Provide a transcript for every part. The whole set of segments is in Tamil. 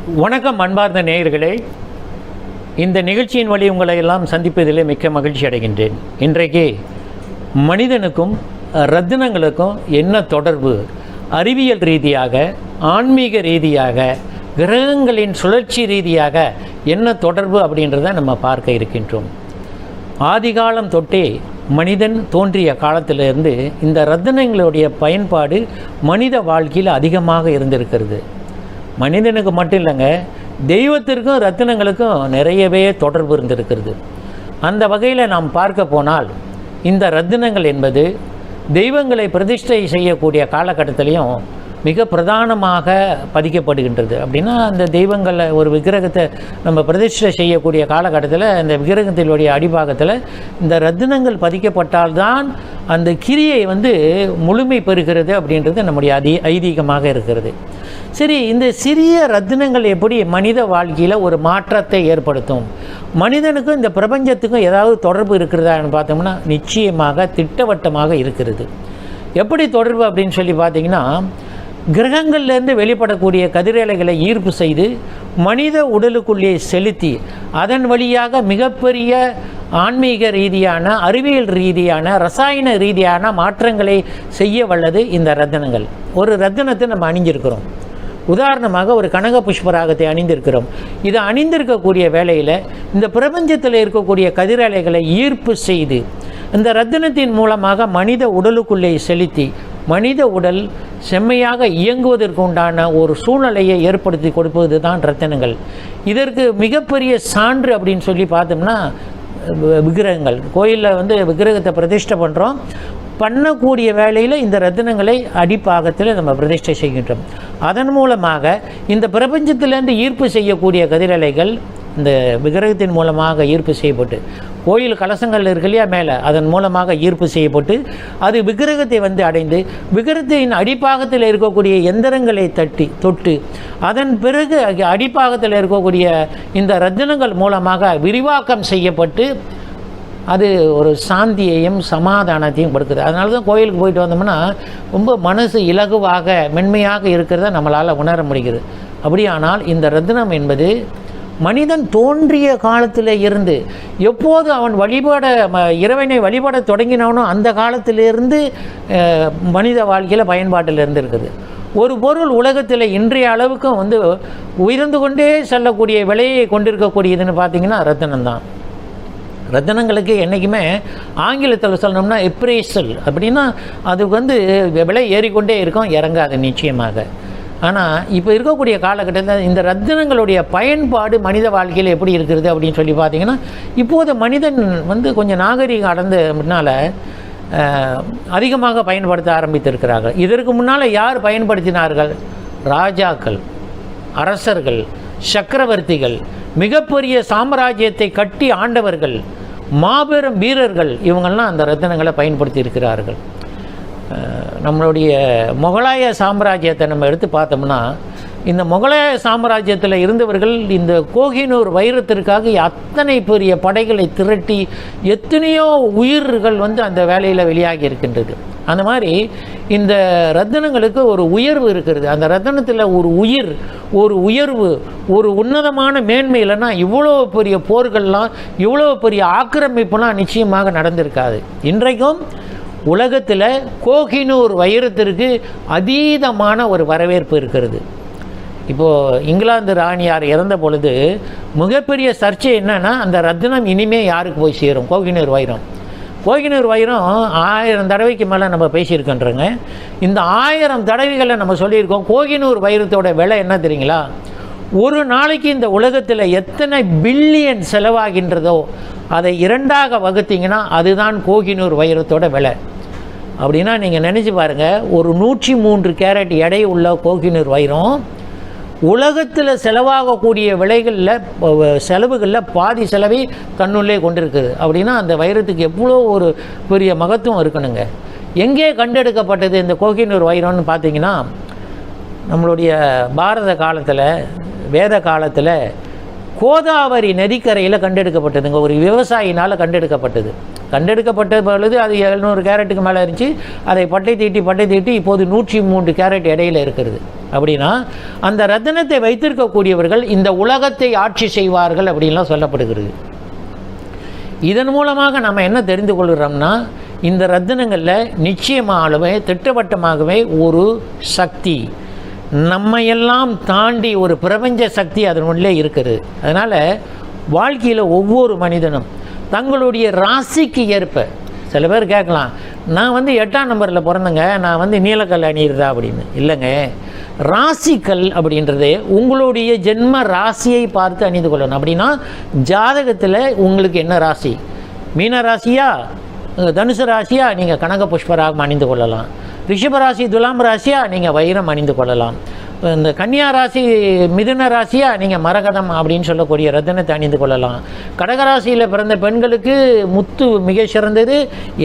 வணக்கம் அன்பார்ந்த நேயர்களே, இந்த நிகழ்ச்சியின் வழி உங்களை எல்லாம் சந்திப்பதிலே மிக்க மகிழ்ச்சி அடைகின்றேன். இன்றைக்கு மனிதனுக்கும் ரத்தினங்களுக்கும் என்ன தொடர்பு, அறிவியல் ரீதியாக, ஆன்மீக ரீதியாக, கிரகங்களின் சுழற்சி ரீதியாக என்ன தொடர்பு அப்படின்றத நம்ம பார்க்க இருக்கின்றோம். ஆதிகாலம் தொட்டே மனிதன் தோன்றிய காலத்திலிருந்து இந்த ரத்தினங்களுடைய பயன்பாடு மனித வாழ்க்கையில் அதிகமாக இருந்திருக்கிறது. மனிதனுக்கு மட்டும் இல்லைங்க, தெய்வத்திற்கும் ரத்தினங்களுக்கும் நிறையவே தொடர்பு இருந்திருக்கிறது. அந்த வகையில் நாம் பார்க்க போனால் இந்த ரத்தினங்கள் என்பது தெய்வங்களை பிரதிஷ்டை செய்யக்கூடிய காலகட்டத்திலையும் மிக பிரதானமாக பதிக்கப்படுகின்றது. அப்படின்னா அந்த தெய்வங்களை ஒரு விக்கிரகத்தை நம்ம பிரதிஷ்டை செய்யக்கூடிய காலகட்டத்தில் அந்த விக்கிரகத்தினுடைய அடிபாகத்தில் இந்த ரத்தினங்கள் பதிக்கப்பட்டால்தான் அந்த கிரியை முழுமை பெறுகிறது அப்படின்றது நம்முடைய ஐதீகமாக இருக்கிறது. சரி, இந்த சிறிய ரத்தினங்கள் எப்படி மனித வாழ்க்கையில் ஒரு மாற்றத்தை ஏற்படுத்தும், மனிதனுக்கும் இந்த பிரபஞ்சத்துக்கும் ஏதாவது தொடர்பு இருக்கிறதான்னு பார்த்தோம்னா நிச்சயமாக திட்டவட்டமாக இருக்கிறது. எப்படி தொடர்பு அப்படின்னு சொல்லி பார்த்தீங்கன்னா, கிரகங்கள்லேருந்து வெளிப்படக்கூடிய கதிரலைகளை ஈர்ப்பு செய்து மனித உடலுக்குள்ளே செலுத்தி அதன் வழியாக மிகப்பெரிய ஆன்மீக ரீதியான, அறிவியல் ரீதியான, ரசாயன ரீதியான மாற்றங்களை செய்ய வல்லது இந்த ரத்தினங்கள். ஒரு ரத்தினத்தை நம்ம அணிஞ்சிருக்கிறோம். உதாரணமாக ஒரு கனக புஷ்பராகத்தை அணிந்திருக்கிறோம். இதை அணிந்திருக்கக்கூடிய வேளையில் இந்த பிரபஞ்சத்தில் இருக்கக்கூடிய கதிரலைகளை ஈர்ப்பு செய்து இந்த ரத்தினத்தின் மூலமாக மனித உடலுக்குள்ளே செலுத்தி மனித உடல் செம்மையாக இயங்குவதற்கு உண்டான ஒரு சூழ்நிலையை ஏற்படுத்தி கொடுப்பது தான் ரத்தினங்கள். இதற்கு மிகப்பெரிய சான்று அப்படின்னு சொல்லி பார்த்தோம்னா விக்கிரகங்கள். கோயிலில் விக்கிரகத்தை பிரதிஷ்டை பண்ணுறோம், பண்ணக்கூடிய வேளையில் இந்த ரத்தினங்களை அடிப்பாகத்தில் நம்ம பிரதிஷ்டை செய்கின்றோம். அதன் மூலமாக இந்த பிரபஞ்சத்திலேருந்து ஈர்ப்பு செய்யக்கூடிய கதிரலைகள் இந்த விக்கிரகத்தின் மூலமாக ஈர்ப்பு செய்யப்பட்டு, கோயில் கலசங்கள் இருக்கு இல்லையா மேலே, அதன் மூலமாக ஈர்ப்பு செய்யப்பட்டு அது விக்கிரகத்தை அடைந்து விக்கிரகத்தின் அடிப்பாகத்தில் இருக்கக்கூடிய எந்திரங்களை தொட்டு அதன் பிறகு அடிப்பாகத்தில் இருக்கக்கூடிய இந்த ரத்தினங்கள் மூலமாக விரிவாக்கம் செய்யப்பட்டு அது ஒரு சாந்தியையும் சமாதானத்தையும் கொடுக்குது. அதனால தான் கோயிலுக்கு போயிட்டு வந்தோம்னா ரொம்ப மனசு இலகுவாக மென்மையாக இருக்கிறத நம்மளால் உணர முடிகிறது. அப்படியானால் இந்த ரத்தினம் என்பது மனிதன் தோன்றிய காலத்தில் இருந்து எப்போது அவன் இறைவனை வழிபட தொடங்கினானோ அந்த காலத்திலிருந்து மனித வாழ்க்கையில் பயன்பாட்டில் இருந்திருக்குது. ஒரு பொருள் உலகத்தில் இன்றைய அளவுக்கும் உயர்ந்து கொண்டே செல்லக்கூடிய விலையை கொண்டிருக்கக்கூடியதுன்னு பார்த்திங்கன்னா ரத்தினம் தான். ரத்தினங்களுக்கு என்றைக்குமே ஆங்கிலத்தில் சொல்லணும்னா எப்ரேசல் அப்படின்னா அது விலை ஏறிக்கொண்டே இருக்கும், இறங்காது நிச்சயமாக. ஆனால் இப்போ இருக்கக்கூடிய காலகட்டத்தில் இந்த ரத்தினங்களுடைய பயன்பாடு மனித வாழ்க்கையில் எப்படி இருக்கிறது அப்படின்னு சொல்லி பார்த்தீங்கன்னா, இப்போது மனிதன் கொஞ்சம் நாகரிகம் அடைந்ததுனால அதிகமாக பயன்படுத்த ஆரம்பித்திருக்கிறார்கள். இதற்கு முன்னால் யார் பயன்படுத்தினார்கள்? ராஜாக்கள், அரசர்கள், சக்கரவர்த்திகள், மிகப்பெரிய சாம்ராஜ்யத்தை கட்டி ஆண்டவர்கள், மாபெரும் வீரர்கள், இவங்கள்லாம் அந்த ரத்தினங்களை பயன்படுத்தி இருக்கிறார்கள். நம்மளுடைய முகலாய சாம்ராஜ்யத்தை நம்ம எடுத்து பார்த்தோம்னா, இந்த முகலாய சாம்ராஜ்யத்தில் இருந்தவர்கள் இந்த கோஹினூர் வைரத்திற்காக அத்தனை பெரிய படைகளை திரட்டி எத்தனையோ உயிர்கள் அந்த வேலையில் வெளியாகி இருக்கின்றது. அந்த மாதிரி இந்த ரத்தினங்களுக்கு ஒரு உயர்வு இருக்கிறது. அந்த ரத்தினத்தில் ஒரு உயர்வு, ஒரு உன்னதமான மேன்மை இல்லைன்னா இவ்வளோ பெரிய போர்கள்லாம், இவ்வளோ பெரிய ஆக்கிரமிப்புலாம் நிச்சயமாக நடந்திருக்காது. இன்றைக்கும் உலகத்தில் கோஹினூர் வைரத்திற்கு அதீதமான ஒரு வரவேற்பு இருக்கிறது. இப்போது இங்கிலாந்து ராணியார் இறந்த பொழுது மிகப்பெரிய சர்ச்சை என்னன்னா, அந்த ரத்தினம் இனிமேல் யாருக்கு போய் சேரும்? கோஹினூர் வைரம் 1000 தடவைக்கு மேலே நம்ம பேசியிருக்கின்றோங்க. இந்த 1000 தடவைகளை நம்ம சொல்லியிருக்கோம். கோஹினூர் வைரத்தோட விலை என்ன தெரியுங்களா? ஒரு நாளைக்கு இந்த உலகத்தில் எத்தனை பில்லியன் செலவாகின்றதோ அதை 2ஆக வகுத்தீங்கன்னா அதுதான் கோஹினூர் வைரத்தோட விலை. அப்படின்னா நீங்கள் நினச்சி பாருங்கள், ஒரு 103 கேரட் எடை உள்ள கோஹினூர் வைரம் உலகத்தில் செலவாகக்கூடிய செலவுகளில் பாதி செலவை தன்னுள்ளே கொண்டிருக்குது. அப்படின்னா அந்த வைரத்துக்கு எவ்வளோ ஒரு பெரிய மகத்துவம் இருக்கணுங்க. எங்கே கண்டெடுக்கப்பட்டது இந்த கோஹினூர் வைரம்னு பார்த்தீங்கன்னா, நம்மளுடைய பாரத காலத்தில், வேத காலத்தில் கோதாவரி நதிக்கரையில் கண்டெடுக்கப்பட்டதுங்க. ஒரு விவசாயினால் கண்டெடுக்கப்பட்ட பொழுது அது 700 கேரட்டுக்கு மேலே இருந்துச்சு. அதை பட்டை தீட்டி இப்போது 103 கேரட் இடையில் இருக்கிறது. அப்படின்னா அந்த ரத்தினத்தை வைத்திருக்கக்கூடியவர்கள் இந்த உலகத்தை ஆட்சி செய்வார்கள் அப்படின்லாம் சொல்லப்படுகிறது. இதன் மூலமாக நம்ம என்ன தெரிந்து கொள்கிறோம்னா, இந்த ரத்தினங்களில் நிச்சயமாகவே திட்டவட்டமாகவே ஒரு சக்தி, நம்மையெல்லாம் தாண்டி ஒரு பிரபஞ்ச சக்தி அதனுள்ளே இருக்குது. அதனால் வாழ்க்கையில் ஒவ்வொரு மனிதனும் தங்களுடைய ராசிக்கு ஏற்ப, சில பேர் கேட்கலாம், நான் 8ஆம் நம்பரில் பிறந்தங்க, நான் நீலக்கல் அணியிறதா அப்படின்னு. இல்லைங்க, ராசிக்கல் அப்படின்றது உங்களுடைய ஜென்ம ராசியை பார்த்து அணிந்து கொள்ளணும். அப்படின்னா ஜாதகத்தில் உங்களுக்கு என்ன ராசி, மீன ராசியா தனுசு ராசியா, நீங்கள் கனக புஷ்பராகம் அணிந்து கொள்ளலாம். ரிஷபராசி துலாம் ராசியா, நீங்கள் வைரம் அணிந்து கொள்ளலாம். இந்த கன்னியா ராசி மிதுன ராசியா, நீங்கள் மரகதம் அப்படின்னு சொல்லக்கூடிய ரத்தினத்தை அணிந்து கொள்ளலாம். கடகராசியில் பிறந்த பெண்களுக்கு முத்து மிக சிறந்தது.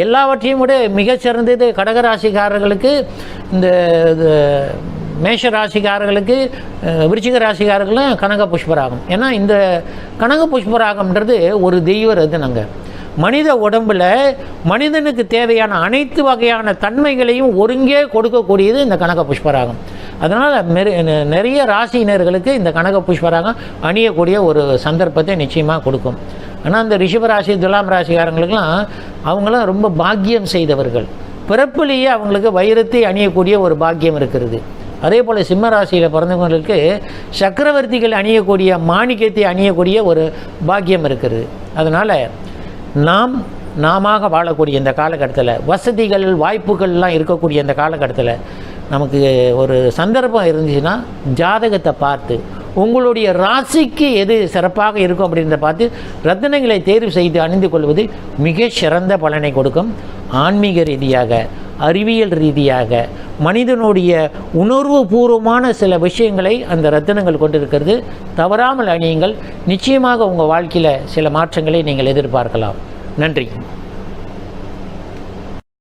எல்லாவற்றையும் விட மிக சிறந்தது கடகராசிக்காரர்களுக்கு, இந்த மேஷ ராசிக்காரர்களுக்கு, விருச்சிக ராசிக்காரர்களும் கனக புஷ்பராகம். ஏன்னா இந்த கனக புஷ்பராகம்ன்றது ஒரு தெய்வ ரத்தினங்க. மனித உடம்பில் மனிதனுக்கு தேவையான அனைத்து வகையான தன்மைகளையும் ஒருங்கே கொடுக்கக்கூடியது இந்த கனக புஷ்பராகம். அதனால் நிறைய ராசியினர்களுக்கு இந்த கனக புஷ்பராகம் அணியக்கூடிய ஒரு சந்தர்ப்பத்தை நிச்சயமாக கொடுக்கும். ஆனால் இந்த ரிஷபராசி துலாம் ராசிக்காரங்களுக்கெல்லாம் அவங்களாம் ரொம்ப பாக்கியம் செய்தவர்கள். பிறப்பிலேயே அவங்களுக்கு வைரத்தை அணியக்கூடிய ஒரு பாக்கியம் இருக்கிறது. அதே போல் சிம்ம ராசியில் பிறந்தவங்களுக்கு சக்கரவர்த்திகள் அணியக்கூடிய மாணிக்கத்தை அணியக்கூடிய ஒரு பாக்கியம் இருக்கிறது. அதனால் நாம வாழக்கூடிய இந்த காலகட்டத்தில், வசதிகள் வாய்ப்புகள்லாம் இருக்கக்கூடிய இந்த காலகட்டத்தில் நமக்கு ஒரு சந்தர்ப்பம் இருந்துச்சுன்னா ஜாதகத்தை பார்த்து உங்களுடைய ராசிக்கு எது சிறப்பாக இருக்கும் அப்படின்றத பார்த்து ரத்தினங்களை தேர்வு செய்து அணிந்து கொள்வது மிக சிறந்த பலனை கொடுக்கும். ஆன்மீக ரீதியாக, அறிவியல் ரீதியாக, மனிதனுடைய உணர்வு பூர்வமான சில விஷயங்களை அந்த ரத்தினங்கள் கொண்டிருக்கிறது. தவறாமல் அணியுங்கள். நிச்சயமாக உங்கள் வாழ்க்கையில் சில மாற்றங்களை நீங்கள் எதிர்பார்க்கலாம். நன்றி.